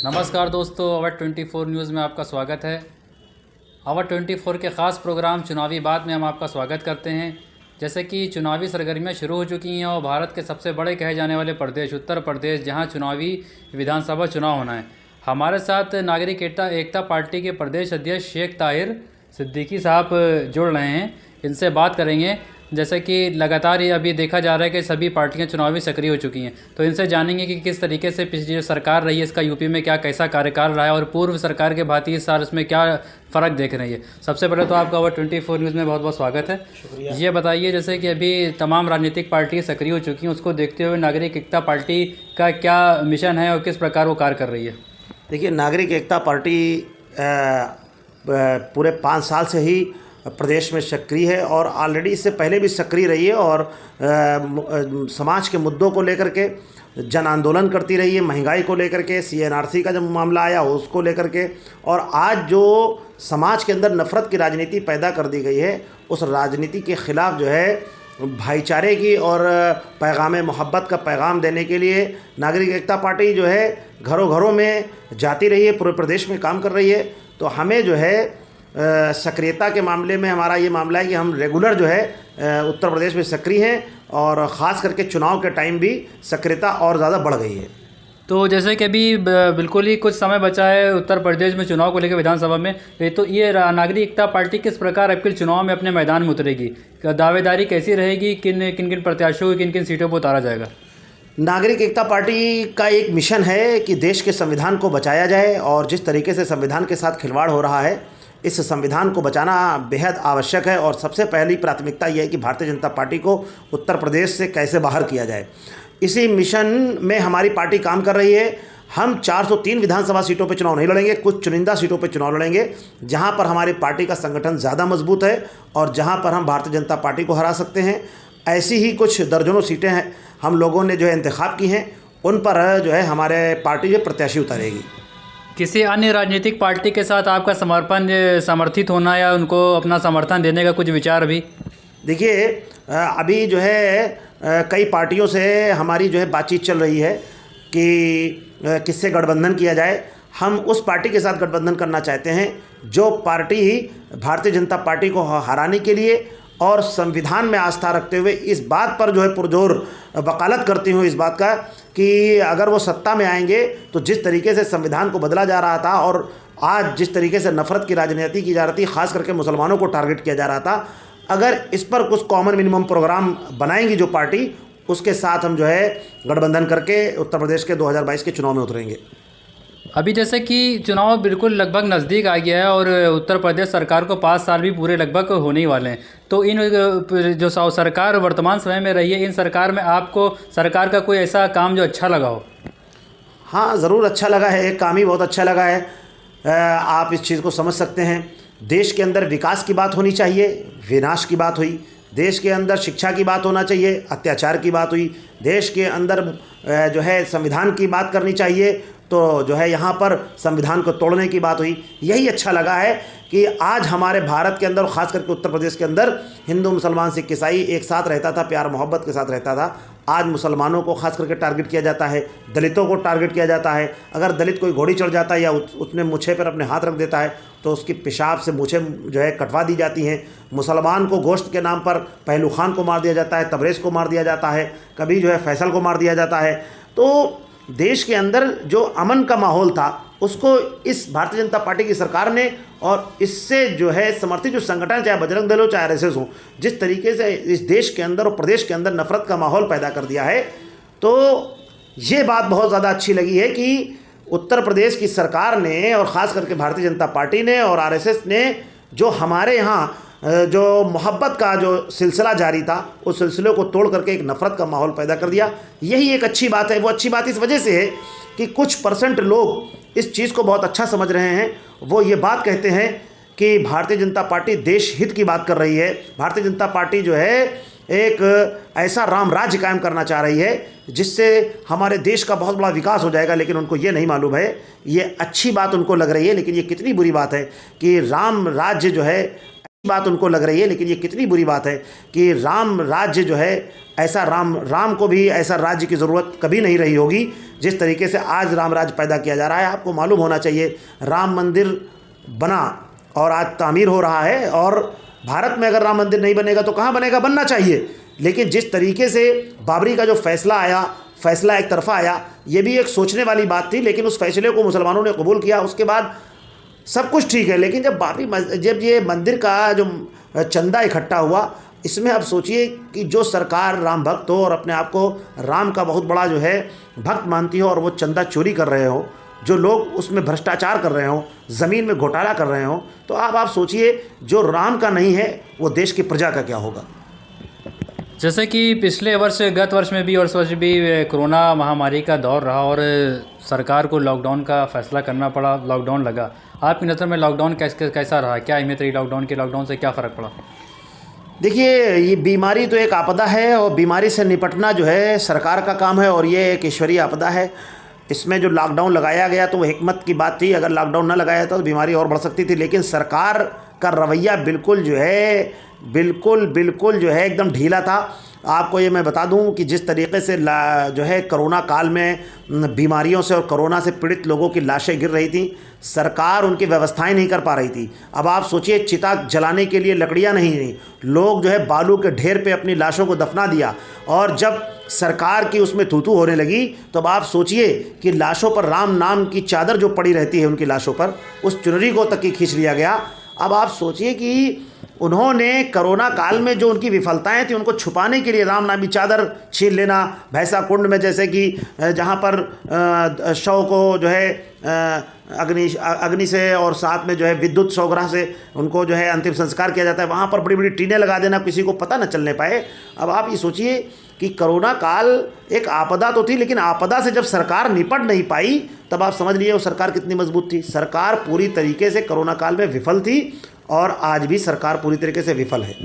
नमस्कार दोस्तों, अवर 24 न्यूज़ में आपका स्वागत है। अवर 24 के ख़ास प्रोग्राम चुनावी बात में हम आपका स्वागत करते हैं। जैसे कि चुनावी सरगर्मियां शुरू हो चुकी हैं और भारत के सबसे बड़े कहे जाने वाले प्रदेश उत्तर प्रदेश, जहां चुनावी विधानसभा चुनाव होना है। हमारे साथ नागरिक एकता पार्टी के प्रदेश अध्यक्ष शेख ताहिर सिद्दीकी साहब जुड़ रहे हैं। इनसे बात करेंगे। जैसे कि लगातार ये अभी देखा जा रहा है कि सभी पार्टियां चुनावी सक्रिय हो चुकी हैं, तो इनसे जानेंगे कि किस तरीके से पिछली जो सरकार रही है इसका यूपी में कैसा कार्यकाल रहा है और पूर्व सरकार के भांति इस साल इसमें क्या फ़र्क देख रही है। सबसे पहले तो आपका अवर 24 न्यूज़ में बहुत बहुत स्वागत है। ये बताइए, जैसे कि अभी तमाम राजनीतिक पार्टियाँ सक्रिय हो चुकी हैं, उसको देखते हुए नागरिक एकता पार्टी का क्या मिशन है और किस प्रकार वो कार्य कर रही है? देखिए, नागरिक एकता पार्टी पूरे 5 साल से ही प्रदेश में सक्रिय है और ऑलरेडी इससे पहले भी सक्रिय रही है और समाज के मुद्दों को लेकर के जन आंदोलन करती रही है। महंगाई को लेकर के, CNRC का जब मामला आया उसको लेकर के, और आज जो समाज के अंदर नफ़रत की राजनीति पैदा कर दी गई है, उस राजनीति के ख़िलाफ़ जो है भाईचारे की और पैगाम मोहब्बत का पैगाम देने के लिए नागरिक एकता पार्टी जो है घरों घरों में जाती रही है, पूरे प्रदेश में काम कर रही है। तो हमें जो है सक्रियता के मामले में हमारा ये मामला है कि हम रेगुलर जो है उत्तर प्रदेश में सक्रिय हैं और ख़ास करके चुनाव के टाइम भी सक्रियता और ज़्यादा बढ़ गई है। तो जैसे कि अभी बिल्कुल ही कुछ समय बचा है उत्तर प्रदेश में चुनाव को लेकर विधानसभा में, तो ये नागरिक एकता पार्टी किस प्रकार अब के चुनाव में अपने मैदान में उतरेगी? दावेदारी कैसी रहेगी? किन किन प्रत्याशियों को किन किन सीटों पर उतारा जाएगा? नागरिक एकता पार्टी का एक मिशन है कि देश के संविधान को बचाया जाए, और जिस तरीके से संविधान के साथ खिलवाड़ हो रहा है, इस संविधान को बचाना बेहद आवश्यक है। और सबसे पहली प्राथमिकता यह है कि भारतीय जनता पार्टी को उत्तर प्रदेश से कैसे बाहर किया जाए। इसी मिशन में हमारी पार्टी काम कर रही है। हम 403 विधानसभा सीटों पर चुनाव नहीं लड़ेंगे, कुछ चुनिंदा सीटों पर चुनाव लड़ेंगे जहां पर हमारी पार्टी का संगठन ज़्यादा मजबूत है और जहां पर हम भारतीय जनता पार्टी को हरा सकते हैं। ऐसी ही कुछ दर्जनों सीटें हैं हम लोगों ने जो है इंतखाब की हैं, उन पर जो है हमारे पार्टी जो प्रत्याशी उतारेगी। किसी अन्य राजनीतिक पार्टी के साथ आपका समर्थित होना या उनको अपना समर्थन देने का कुछ विचार भी? देखिए, अभी जो है कई पार्टियों से हमारी जो है बातचीत चल रही है कि किससे गठबंधन किया जाए। हम उस पार्टी के साथ गठबंधन करना चाहते हैं जो पार्टी भारतीय जनता पार्टी को हराने के लिए और संविधान में आस्था रखते हुए इस बात पर जो है पुरजोर वकालत करती हूँ, इस बात का कि अगर वो सत्ता में आएंगे तो जिस तरीके से संविधान को बदला जा रहा था और आज जिस तरीके से नफ़रत की राजनीति की जा रही थी, ख़ास करके मुसलमानों को टारगेट किया जा रहा था, अगर इस पर कुछ कॉमन मिनिमम प्रोग्राम बनाएंगी जो पार्टी, उसके साथ हम जो है गठबंधन करके उत्तर प्रदेश के 2022 के चुनाव में उतरेंगे। अभी जैसे कि चुनाव बिल्कुल लगभग नज़दीक आ गया है और उत्तर प्रदेश सरकार को 5 साल भी पूरे लगभग होने ही वाले हैं, तो इन जो सरकार वर्तमान समय में रही है, इन सरकार में आपको सरकार का कोई ऐसा काम जो अच्छा लगा हो? हाँ, ज़रूर अच्छा लगा है। एक काम ही बहुत अच्छा लगा है। आप इस चीज़ को समझ सकते हैं। देश के अंदर विकास की बात होनी चाहिए, विनाश की बात हुई। देश के अंदर शिक्षा की बात होना चाहिए, अत्याचार की बात हुई। देश के अंदर जो है संविधान की बात करनी चाहिए, तो जो है यहाँ पर संविधान को तोड़ने की बात हुई। यही अच्छा लगा है कि आज हमारे भारत के अंदर, ख़ास करके उत्तर प्रदेश के अंदर, हिंदू मुसलमान सिख ईसाई एक साथ रहता था, प्यार मोहब्बत के साथ रहता था। आज मुसलमानों को ख़ास करके टारगेट किया जाता है, दलितों को टारगेट किया जाता है। अगर दलित कोई घोड़ी चढ़ जाता है या उसने मूछे पर अपने हाथ रख देता है तो उसकी पेशाब से मूछें जो है कटवा दी जाती हैं। मुसलमान को गोश्त के नाम पर पहलू खान को मार दिया जाता है, तबरेज़ को मार दिया जाता है, कभी जो है फैसल को मार दिया जाता है। तो देश के अंदर जो अमन का माहौल था उसको इस भारतीय जनता पार्टी की सरकार ने और इससे जो है समर्थित जो संगठन, चाहे बजरंग दल हो चाहे RSS हो, जिस तरीके से इस देश के अंदर और प्रदेश के अंदर नफरत का माहौल पैदा कर दिया है, तो ये बात बहुत ज़्यादा अच्छी लगी है कि उत्तर प्रदेश की सरकार ने और ख़ास करके भारतीय जनता पार्टी ने और RSS ने जो हमारे यहाँ जो मोहब्बत का जो सिलसिला जारी था, उस सिलसिले को तोड़ करके एक नफ़रत का माहौल पैदा कर दिया। यही एक अच्छी बात है। वो अच्छी बात इस वजह से है कि कुछ % लोग इस चीज़ को बहुत अच्छा समझ रहे हैं। वो ये बात कहते हैं कि भारतीय जनता पार्टी देश हित की बात कर रही है। भारतीय जनता पार्टी जो है एक ऐसा राम राज्य कायम करना चाह रही है जिससे हमारे देश का बहुत बड़ा विकास हो जाएगा। लेकिन उनको ये नहीं मालूम है, ये अच्छी बात उनको लग रही है, लेकिन ये कितनी बुरी बात है कि राम राज्य जो है बात उनको लग रही है, लेकिन ये कितनी बुरी बात है कि राम राज्य जो है, ऐसा राम को भी ऐसा राज्य की ज़रूरत कभी नहीं रही होगी जिस तरीके से आज राम राज्य पैदा किया जा रहा है। आपको मालूम होना चाहिए, राम मंदिर बना और आज तामीर हो रहा है, और भारत में अगर राम मंदिर नहीं बनेगा तो कहाँ बनेगा? बनना चाहिए। लेकिन जिस तरीके से बाबरी का जो फैसला एक तरफा आया, ये भी एक सोचने वाली बात थी, लेकिन उस फैसले को मुसलमानों ने कबूल किया। उसके बाद सब कुछ ठीक है। लेकिन जब ये मंदिर का जो चंदा इकट्ठा हुआ, इसमें अब सोचिए कि जो सरकार राम भक्त हो और अपने आप को राम का बहुत बड़ा जो है भक्त मानती हो, और वो चंदा चोरी कर रहे हो, जो लोग उसमें भ्रष्टाचार कर रहे हो, ज़मीन में घोटाला कर रहे हो, तो आप सोचिए जो राम का नहीं है वो देश की प्रजा का क्या होगा। जैसे कि गत वर्ष में भी और इस वर्ष भी कोरोना महामारी का दौर रहा और सरकार को लॉकडाउन का फैसला करना पड़ा, लॉकडाउन लगा। आपकी नज़र में लॉकडाउन कैसा रहा? क्या अहमियत रही लॉकडाउन से क्या फ़र्क पड़ा? देखिए, ये बीमारी तो एक आपदा है, और बीमारी से निपटना जो है सरकार का काम है, और ये एक ईश्वरीय आपदा है। इसमें जो लॉकडाउन लगाया गया तो वो हिकमत की बात थी। अगर लॉकडाउन ना लगाया था तो बीमारी और बढ़ सकती थी, लेकिन सरकार का रवैया बिल्कुल जो है एकदम ढीला था। आपको ये मैं बता दूं कि जिस तरीके से जो है कोरोना काल में बीमारियों से और कोरोना से पीड़ित लोगों की लाशें गिर रही थी, सरकार उनकी व्यवस्थाएं नहीं कर पा रही थी। अब आप सोचिए, चिता जलाने के लिए लकड़ियां नहीं थी, लोग जो है बालू के ढेर पे अपनी लाशों को दफना दिया, और जब सरकार की उसमें थू थू होने लगी तो अब आप सोचिए कि लाशों पर राम नाम की चादर जो पड़ी रहती है उनकी लाशों पर, उस चुनरी को तक की खींच लिया गया। अब आप सोचिए कि उन्होंने कोरोना काल में जो उनकी विफलताएं थी उनको छुपाने के लिए राम नामी चादर छीन लेना, भैंसा कुंड में जैसे कि जहां पर शव को जो है अग्नि से और साथ में जो है विद्युत शवग्रह से उनको जो है अंतिम संस्कार किया जाता है, वहां पर बड़ी बड़ी टीनें लगा देना, किसी को पता न चलने पाए। अब आप ये सोचिए कि कोरोना काल एक आपदा तो थी, लेकिन आपदा से जब सरकार निपट नहीं पाई तब आप समझ लीजिए वो सरकार कितनी मजबूत थी। सरकार पूरी तरीके से कोरोना काल में विफल थी, और आज भी सरकार पूरी तरीके से विफल है।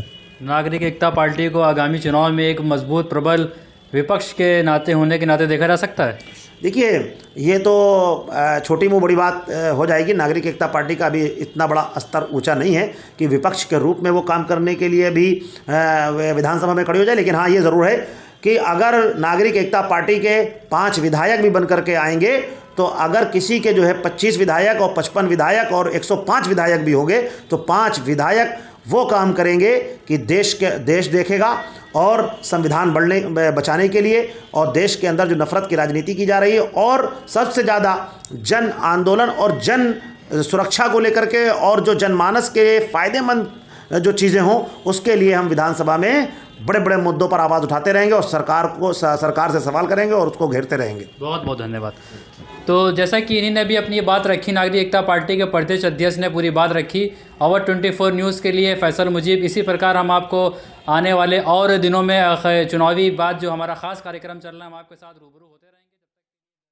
नागरिक एकता पार्टी को आगामी चुनाव में एक मजबूत प्रबल विपक्ष के नाते होने के नाते देखा जा सकता है? देखिए, ये तो छोटी मुँह बड़ी बात हो जाएगी। नागरिक एकता पार्टी का अभी इतना बड़ा स्तर ऊंचा नहीं है कि विपक्ष के रूप में वो काम करने के लिए भी विधानसभा में खड़ी हो जाए। लेकिन हाँ, ये ज़रूर है कि अगर नागरिक एकता पार्टी के 5 विधायक भी बन करके आएंगे, तो अगर किसी के जो है 25 विधायक और 55 विधायक और 105 विधायक भी होंगे, तो 5 विधायक वो काम करेंगे कि देश देखेगा, और संविधान बचाने के लिए, और देश के अंदर जो नफरत की राजनीति की जा रही है, और सबसे ज़्यादा जन आंदोलन और जन सुरक्षा को लेकर के, और जो जनमानस के फ़ायदेमंद जो चीज़ें हों, उसके लिए हम विधानसभा में बड़े बड़े मुद्दों पर आवाज़ उठाते रहेंगे, और सरकार से सवाल करेंगे और उसको घेरते रहेंगे। बहुत बहुत धन्यवाद। तो जैसा कि इन्हीं ने भी अपनी बात रखी, नागरिक एकता पार्टी के प्रदेश अध्यक्ष ने पूरी बात रखी। आवर 24 न्यूज़ के लिए फैसल मुजीब। इसी प्रकार हम आपको आने वाले और दिनों में चुनावी बाद जो हमारा ख़ास कार्यक्रम चल रहा है, हम आपके साथ रूबरू होते हैं।